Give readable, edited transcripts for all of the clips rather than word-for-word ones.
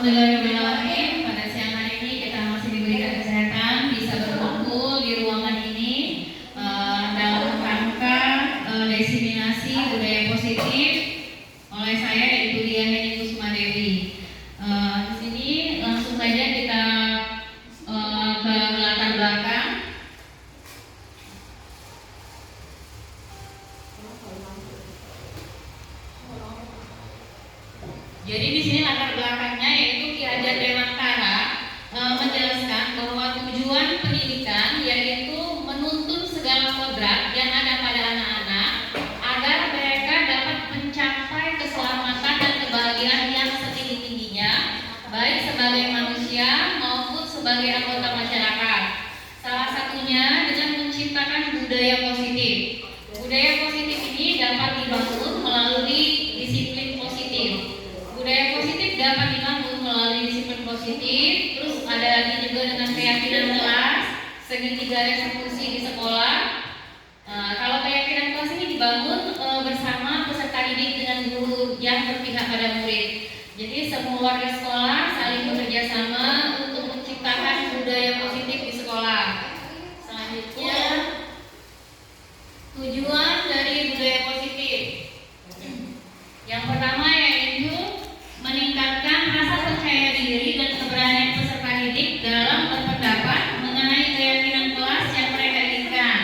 Alhamdulillahirobbilalamin, pada siang hari ini kita masih diberikan kesehatan bisa berkumpul di ruangan ini dalam rangka diseminasi budaya positif oleh saya Ibu Diah Heni Kusuma Dewi. Di sini langsung saja kita ke latar belakang. Jadi di sini latar belakangnya yaitu Ki Hajar Dewantara menjelaskan bahwa tujuan pendidikan yaitu menuntun segala kodrat yang ada pada anak-anak agar mereka dapat mencapai keselamatan dan kebahagiaan yang setinggi-tingginya, baik sebagai manusia maupun sebagai anggota masyarakat. Salah satunya dengan menciptakan budaya positif. Budaya positif ini dapat dibangun melalui disiplin positif. Budaya positif dapat dibangun melalui disiplin positif. Terus ada lagi juga dengan keyakinan kelas, segitiga eksekusi di sekolah. Kalau keyakinan kelas ini dibangun bersama peserta didik dengan guru yang berpihak pada murid. Jadi semua warga sekolah saling bekerja sama untuk menciptakan budaya positif di sekolah. Selanjutnya, tujuan dari budaya positif. Yang pertama yaitu meningkatkan rasa percaya diri dan keberanian peserta didik dalam berpendapat mengenai keyakinan kelas yang mereka inginkan.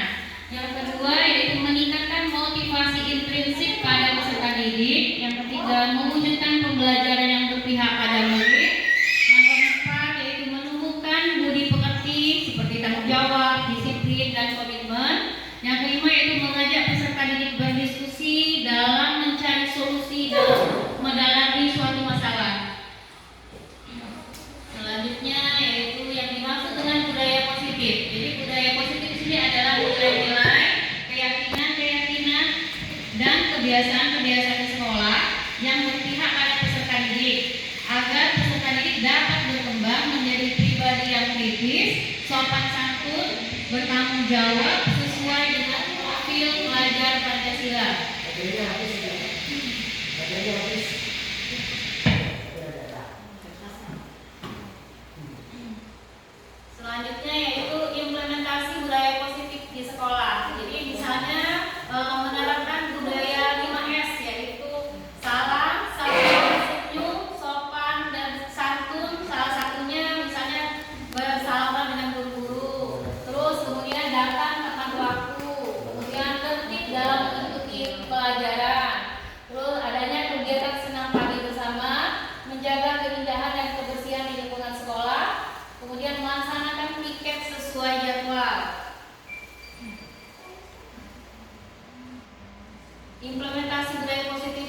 Yang kedua yaitu meningkatkan motivasi intrinsik pada peserta didik. Yang ketiga, mewujudkan pembelajaran yang berpihak pada murid. Yang keempat yaitu menumbuhkan budi pekerti seperti tanggung jawab, disiplin, dan komitmen. Yang kelima yaitu mengajak peserta didik berdiskusi dalam mencari solusi dalam mendalami suatu masalah. Selanjutnya yaitu yang dimaksud dengan budaya positif. Jadi budaya positif di sini adalah nilai-nilai, keyakinan, dan kebiasaan-kebiasaan di sekolah yang berpihak pada peserta didik agar peserta didik dapat berkembang menjadi pribadi yang kritis, sopan santun, bertanggung jawab sesuai dengan profil pelajar Pancasila. Selanjutnya yaitu implementasi budaya positif di sekolah. Jadi misalnya menerapkan budaya 5S yaitu salam, senyum, sopan, dan santun. Salah satunya misalnya bersalaman dengan guru-guru. Terus kemudian datang tepat waktu. Kemudian tertib dalam mengikuti pelajaran. Terus adanya kegiatan senam pagi bersama, menjaga keindahan dan kebersihan di lingkungan sekolah. Kemudian melaksanakan piket sesuai jadwal. Implementasi budaya positif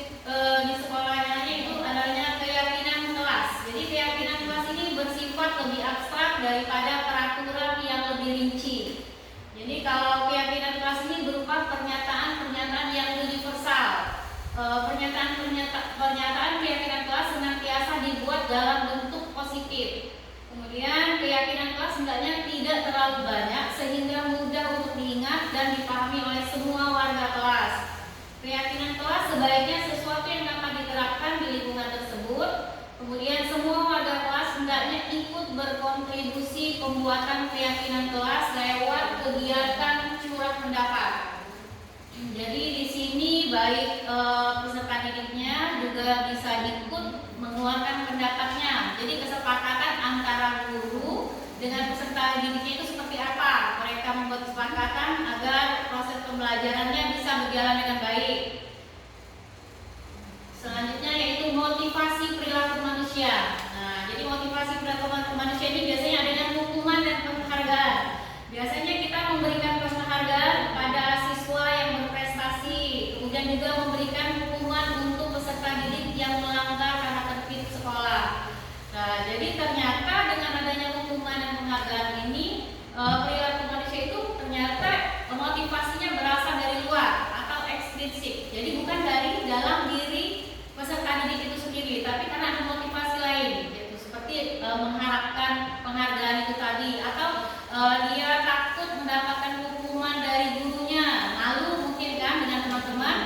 di sekolah yang lainnya itu adanya keyakinan kelas. Jadi keyakinan kelas ini bersifat lebih abstrak daripada peraturan yang lebih rinci. Jadi kalau keyakinan kelas ini berupa pernyataan-pernyataan yang universal. Pernyataan keyakinan kelas senantiasa dibuat dalam bentuk positif. Kemudian keyakinan kelas hendaknya tidak terlalu banyak sehingga mudah untuk diingat dan dipahami oleh semua warga kelas. Keyakinan kelas sebaiknya sesuatu yang dapat diterapkan di lingkungan tersebut. Kemudian semua warga kelas hendaknya ikut berkontribusi pembuatan keyakinan kelas lewat kegiatan curah pendapat. Jadi di sini baik peserta didiknya juga bisa ikut mengeluarkan pendapatnya. Jadi kesepakatan antara guru dengan peserta didiknya itu seperti apa? Mereka membuat kesepakatan agar proses pembelajarannya bisa berjalan dengan baik. Selanjutnya yaitu motivasi perilaku manusia. Nah, jadi motivasi perilaku manusia ini biasanya ada dengan hukuman dan penghargaan. Biasanya kita memberikan penghargaan kepada siswa yang berprestasi, kemudian juga memberikan hukuman untuk peserta didik yang melanggar tata tertib sekolah. Nah, jadi ternyata dengan adanya hukuman dan penghargaan ini, perilaku manusia itu ternyata motivasinya berasal dari luar atau ekstrinsik. Jadi bukan dari dalam diri peserta didik itu sendiri, tapi karena ada motivasi lain, yaitu seperti mengharapkan penghargaan itu tadi, atau dia takut mendapatkan hukuman dari gurunya, malu mungkin kan dengan teman-teman.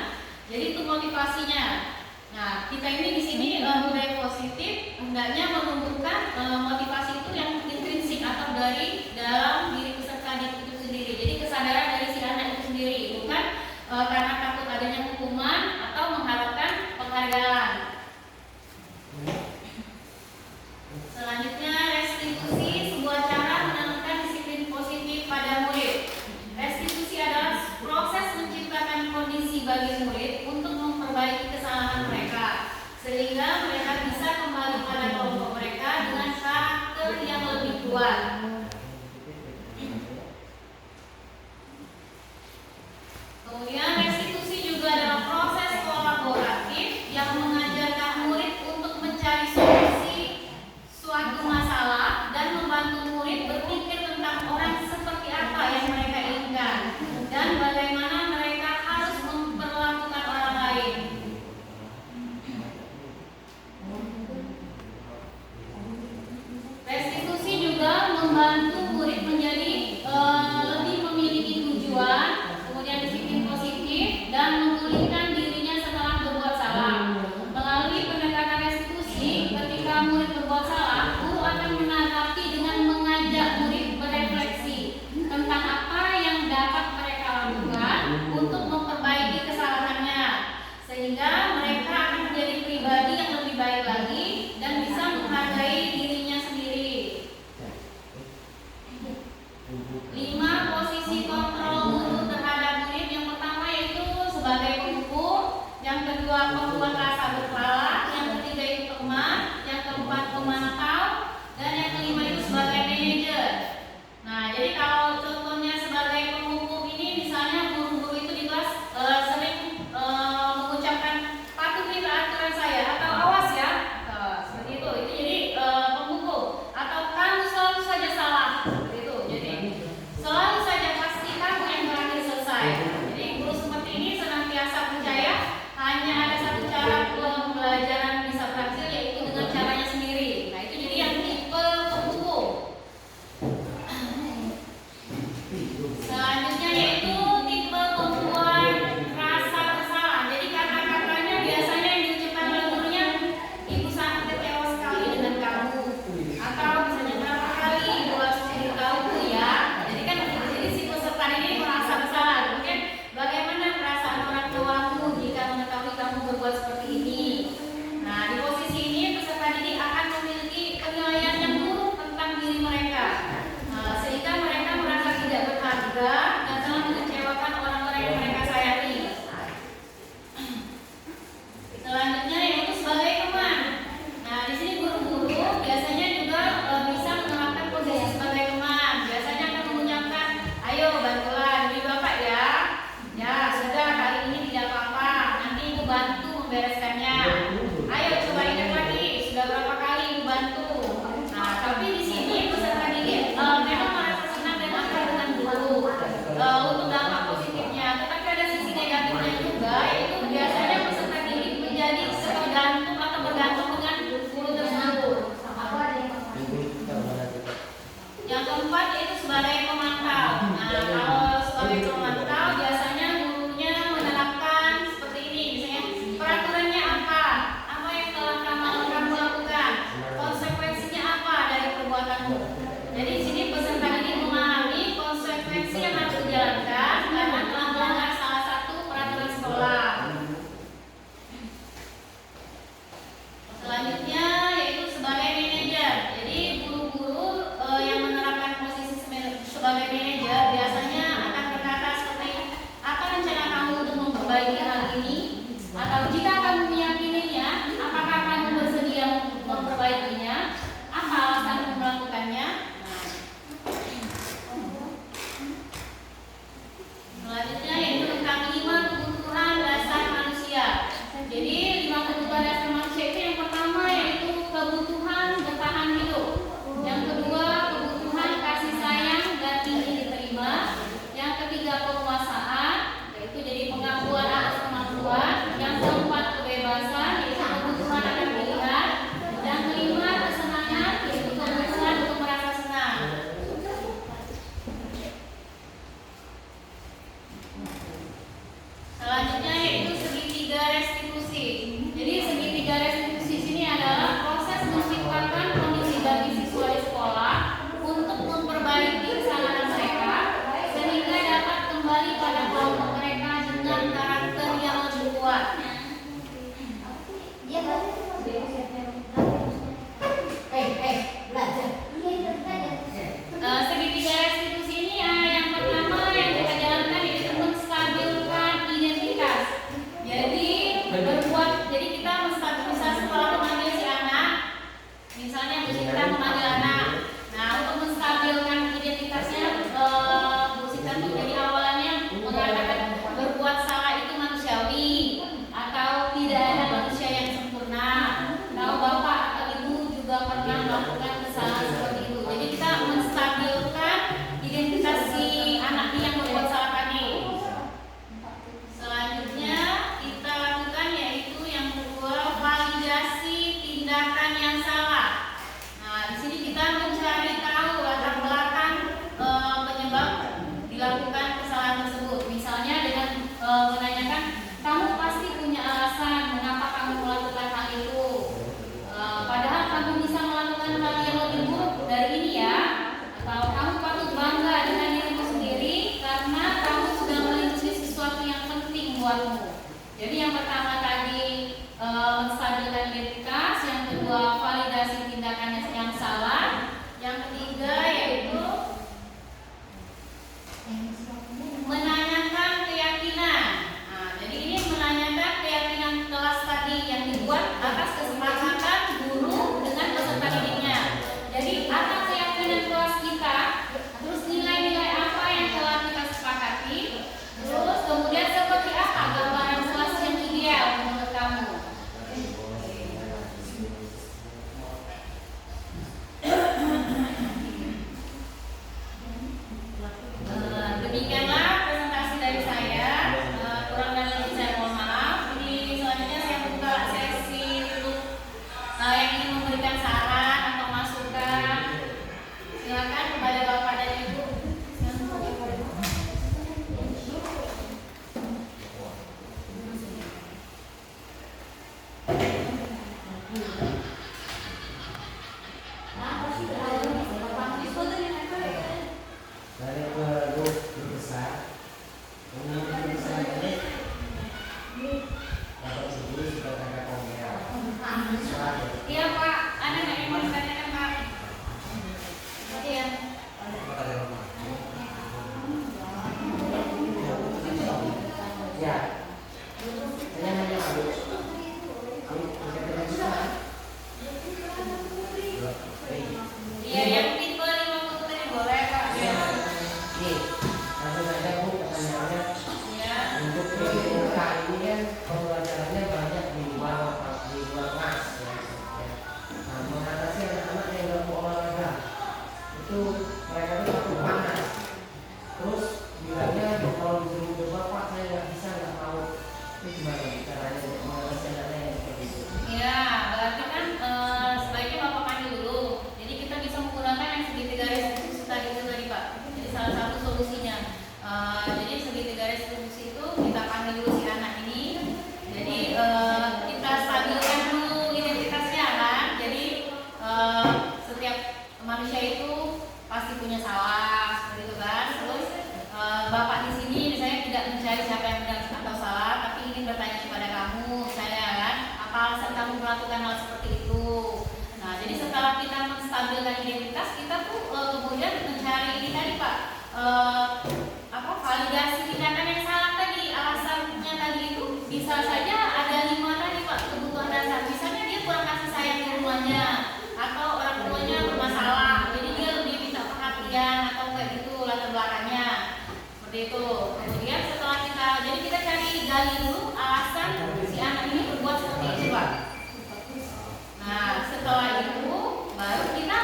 Jadi itu motivasinya. Nah, kita ini di sini budaya positif hendaknya menumbuhkan motivasi itu yang intrinsik atau dari dalam diri peserta didik itu sendiri. Jadi kesadaran dari si anak itu sendiri, bukan karena takut adanya hukuman atau mengharapkan penghargaan. Selanjutnya, restitusi, sebuah cara menanamkan disiplin positif pada murid. Restitusi adalah proses menciptakan kondisi bagi murid untuk memperbaiki kesalahan mereka, sehingga mereka bisa kembali pada kelompok mereka dengan karakter yang lebih kuat. Kemudian restitusi juga adalah proses kolaboratif yang mengajarkan murid untuk mencari solusi suatu masalah dan membantu murid berpikir tentang orang seperti apa yang mereka inginkan dan bagaimana mereka harus memperlakukan orang lain. Restitusi juga membantu murid menjadi lebih memiliki tujuan, kemudian disiplin positif, dan memulihkan dirinya setelah berbuat salah. Melalui pendekatan restitusi, ketika murid berbuat salah, guru akan menanggapi dengan mengajak murid berefleksi tentang apa yang dapat mereka lakukan untuk memperbaiki kesalahannya, sehingga mereka akan menjadi pribadi yang lebih baik lagi dan bisa menghargai dirinya sendiri. 5 posisi kontrol guru terhadap murid. Yang pertama yaitu sebagai penghukum, yang kedua pembuat rasa bersalah, yang ketiga itu teman, yang keempat pemantau, dan yang kelima itu sebagai manajer. Nah, jadi kalau contohnya sebagai penghukum ini, misalnya guru-guru itu di kelas sering mengucapkan patuhi aturan saya atau awas ya, seperti itu. Itu jadi penghukum. Atau kamu selalu saja salah, seperti itu. Jadi selalu saja pasti kamu yang terakhir selesai. Jadi guru seperti ini senantiasa percaya hanya ada satu cara pembelajaran bisa berhasil, yaitu dengan caranya sendiri. Nah, itu jadi yang tipe penghukum. Selanjutnya yaitu tipe pembuat rasa bersalah. Jadi kata-katanya biasanya yang diucapkan oleh gurunya, ibu sangat kecewa sekali dengan kamu, atau misalnya berapa kali ibu harus memberitahu ya. Jadi kan jadi si peserta ini merasa bersalah. Kemudian bagaimana perasaan orang tuamu jika mengetahui kamu berbuat seperti ini? Nah, di posisi ini peserta didik akan memiliki penilaian yang buruk tentang diri mereka, sehingga mereka merasa tidak berharga dan telah mengecewakan orang-orang yang mereka sayangi. Selanjutnya yaitu sebagai teman. Nah, di sini guru-guru biasanya juga bisa menerapkan posisi sebagai teman. Biasanya akan mengucapkan, ayo bantulah demi bapak ya. Ya sudah, kali ini tidak apa-apa, nanti ibu bantu membereskannya. Ayo coba ingat lagi, sudah berapa kali ibu bantu. Nah, tapi di sini peserta didik memang merasa senang dan akrab dengan guru untuk dampak positifnya. Tetapi ada sisi negatifnya juga, yaitu biasanya peserta didik menjadi tergantung atau bergantung dengan guru tersebut. Yang keempat yaitu sebagai pemantau. Nah, kalau sebagai pemantau biasanya gurunya menerapkan seperti ini, misalnya peraturannya apa yang telah kamu lakukan, pernah melakukan kesalahan seperti itu. Jadi kita menstabilkan identitas si anak ini yang berbuat salah tadi. Selanjutnya kita lakukan yaitu yang kedua, validasi tindakan yang salah. Nah, di sini kita mencari tahu latar belakang penyebab dilakukan kesalahan tersebut. Misalnya dengan menanyakan, kamu pasti punya alasan mengapa kamu melakukan hal itu. Padahal kamu bisa melakukan hal yang lebih buruk dari ini ya. Atau kamu patut bangga dengan dirimu sendiri karena kamu sudah melintasi sesuatu yang penting buatmu. Jadi yang pertama tadi menstabilkan identitas, yang kedua validasi tindakan yang salah, yang ketiga yaitu menanyakan keyakinan. Nah, jadi ini menanyakan keyakinan kelas tadi yang dibuat atas kesepakatan guru dengan peserta didiknya. Jadi atas keyakinan kelas kita, terus nilai-nilai apa yang telah kita sepakati, terus kemudian seperti apa gambaran kelas yang ideal menurut kamu. Demikianlah presentasi dari saya. Kurang dan lebih saya mohon maaf. Jadi selanjutnya saya buka sesi untuk yang ingin memberikan saran atau masukan. Silakan kepada Bapak dan Ibu. Dari guru besar, kemudian besar ini Bapak Ibu sudah ada komel. Iya Pak, ada nggak yang mau ditanyakan Pak? Iya. Ya, saya nanya dulu. Iya, yang tipe 50 tadi boleh Pak. Nih, langsung aja Bu pertanyaannya. Iya. Untuk PPOK ini kan pembelajarannya banyak di luar kelas ya. Nah, mengatasi anak-anak yang nggak mau olahraga itu mereka tuh takut panas. Terus bilangnya kalau disuruh coba Pak saya nggak bisa, nggak mau. Itu gimana caranya untuk mengatasi anak-anak yang seperti itu? Ya, berarti kan sebaiknya Bapak panggil dulu. Jadi kita bisa menggunakan yang segitiga restitusi tadi itu tadi Pak. Jadi salah satu solusinya. Jadi segitiga restitusi itu kita panggil dulu si anak ini. Jadi kita stabilkan dulu identitasnya kan. Jadi setiap manusia itu pasti punya salah seperti itu kan. Terus Bapak di sini misalnya tidak mencari siapa yang benar atau salah, tapi ingin bertanya kepada kamu, misalnya kan, apa alasan kamu melakukan hal seperti itu. Nah, jadi setelah kita menstabilkan identitas, kita tuh kemudian mencari ini tadi Pak, validasi tindakan yang salah tadi. Alasannya tadi itu bisa saja ada 5 tadi Pak kebutuhan dasar. Misalnya dia kurang kasih sayang di rumahnya, atau orang tuanya bermasalah, jadi dia lebih minta perhatian atau kayak gitu latar belakangnya. Seperti itu. Kemudian setelah jadi kita cari gali dulu alasan si anak ini berbuat seperti itu Pak. Nah setelah itu baru kita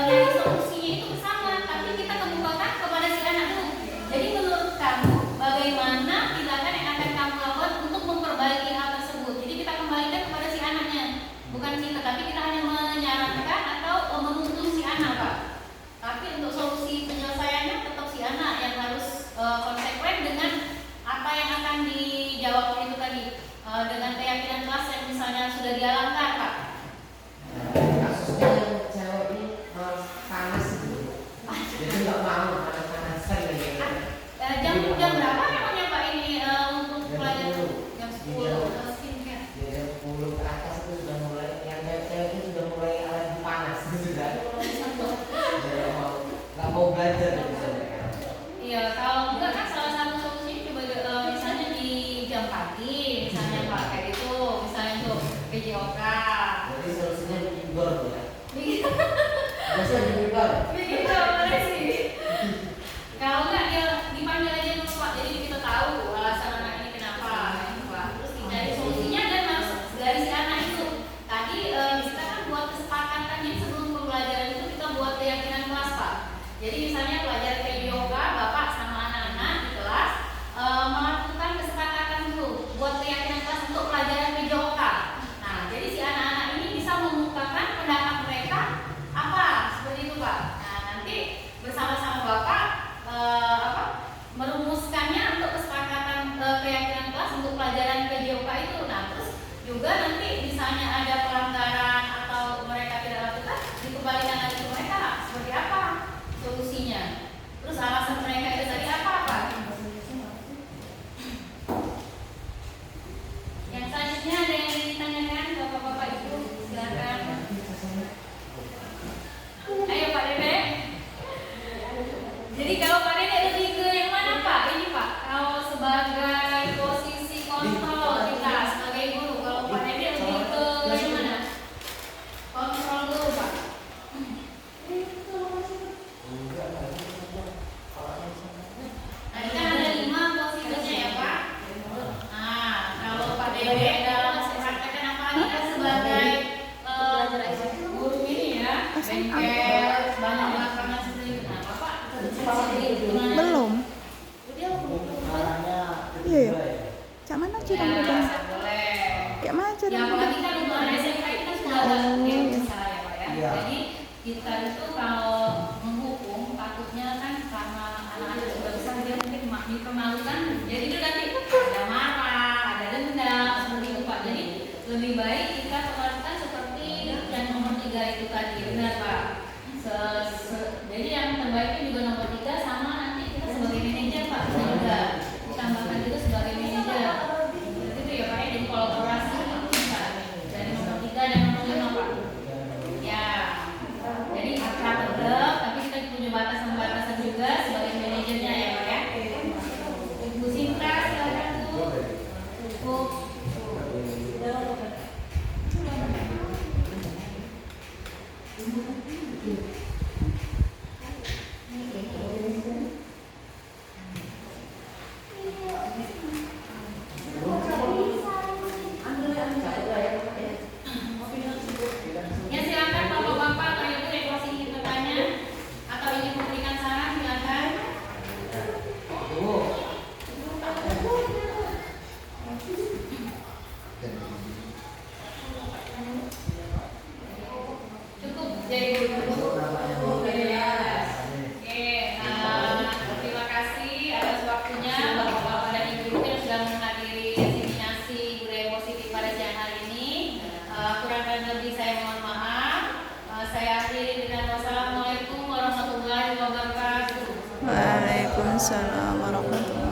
nyari solusinya itu bersama, tapi kita kemukakan kepada si anak dulu. Jadi menurut kamu bagaimana tindakan yang akan kamu lakukan untuk memperbaiki hal tersebut. Jadi kita kembalikan kepada si anaknya, bukan kita, tapi kita hanya menyarankan atau menuntun si anak Pak. Tapi untuk solusi penyelesaiannya tetap si anak yang harus konsekuen dengan apa yang akan dijawabnya itu tadi, dengan keyakinan kelas yang misalnya sudah dia langgar Pak. Kasusnya yang cewek ini panas gitu, jadi nggak mau panas-panasan gitu. Jam berapa namanya Pak ini untuk pelajaran? Jam 10. Jam 10 ke atas itu sudah mulai, yang cewek itu sudah mulai alergi panas sudah. Nggak mau belajar gitu. Iya, kalau enggak kan salah satu solusinya coba misalnya di jam pagi, misalnya Pak kayak gitu, misalnya tuh PJOK. Jadi solusinya indoor ya. Begitu. Biasa di indoor. Begitu, boleh sih. Kalau enggak dia dipanggil aja dulu Pak, jadi kita tahu alasan anak ini kenapa, gitu, Pak. Terus dicari solusinya dan harus dari si anak itu. Tadi kita kan buat kesepakatan ini sebelum Jadi misalnya pelajaran PJOK, Bapak sama anak-anak di kelas melakukan kesepakatan dulu buat keyakinan kelas untuk pelajaran PJOK. Nah, jadi si anak-anak ini bisa mengungkapkan pendapat mereka apa seperti itu Pak. Nah, nanti bersama-sama Bapak merumuskannya untuk kesepakatan keyakinan kelas untuk pelajaran PJOK itu. Nah, terus juga nanti misalnya ada pelanggaran atau mereka tidak lakukan, dikembalikan lagi ke mereka seperti apa solusinya. Terus alasan mereka itu tadi apa Pak? Yang selanjutnya ada yang ditanyakan Bapak-bapak Ibu, silakan. Ayo Pak Dede. Jadi kalau Pak Dede lebih ke yang mana Pak? Ini Pak, kalau sebagai posisi kontrol kita sebagai guru, kalau Pak Dede lebih ke yang mana? Kontrol dulu Pak. Tadi kan ada 5 posisinya ya Pak. Nah, kalau Pak Dede dalam praktekkan apa ini kan sebagai guru ini ya, bengkel, banyak belakangan seperti itu. Nah, Bapak seperti itu gimana? Belum. Iya ya. Cak mana cara mereka? Boleh. Kayak mana cara Ya, mereka? apalagi kan lingkungan SMK itu kan sudah ada game besar ya Pak ya. Iya. Jadi kita itu kalau menghukum takutnya kan karena anak-anak sudah besar dia mungkin dipermalukan. Jadi itu nanti ada marah, ada dendam seperti itu Pak. Jadi lebih baik kita perlakukan seperti yang nomor 3 itu tadi, benar Pak. Jadi yang terbaiknya juga nomor 3 sama nanti kita sebagai manajer Pak bisa juga ditambahkan juga sebagai manajer. Seperti itu ya Pak ya. Jadi kolaborasi itu bisa dari nomor 3 dan nomor 5 Pak. Ya. Jadi akrab tetap, tapi kita punya batasan-batasan juga sebagai manajernya ya Pak ya. Bu Sinta silakan Bu. Bu. Ya silakan Bapak-bapak atau Ibu yang masih ingin bertanya atau ingin memberikan saran silakan. Cukup jadi guru. Terima kasih atas waktunya Bapak-bapak dan Ibu yang sudah menghadiri diseminasi budaya positif pada siang hari ini. Kurang dan lebih saya mohon maaf. Saya akhiri dengan wassalamualaikum warahmatullahi wabarakatuh. Waalaikumsalam warahmatullahi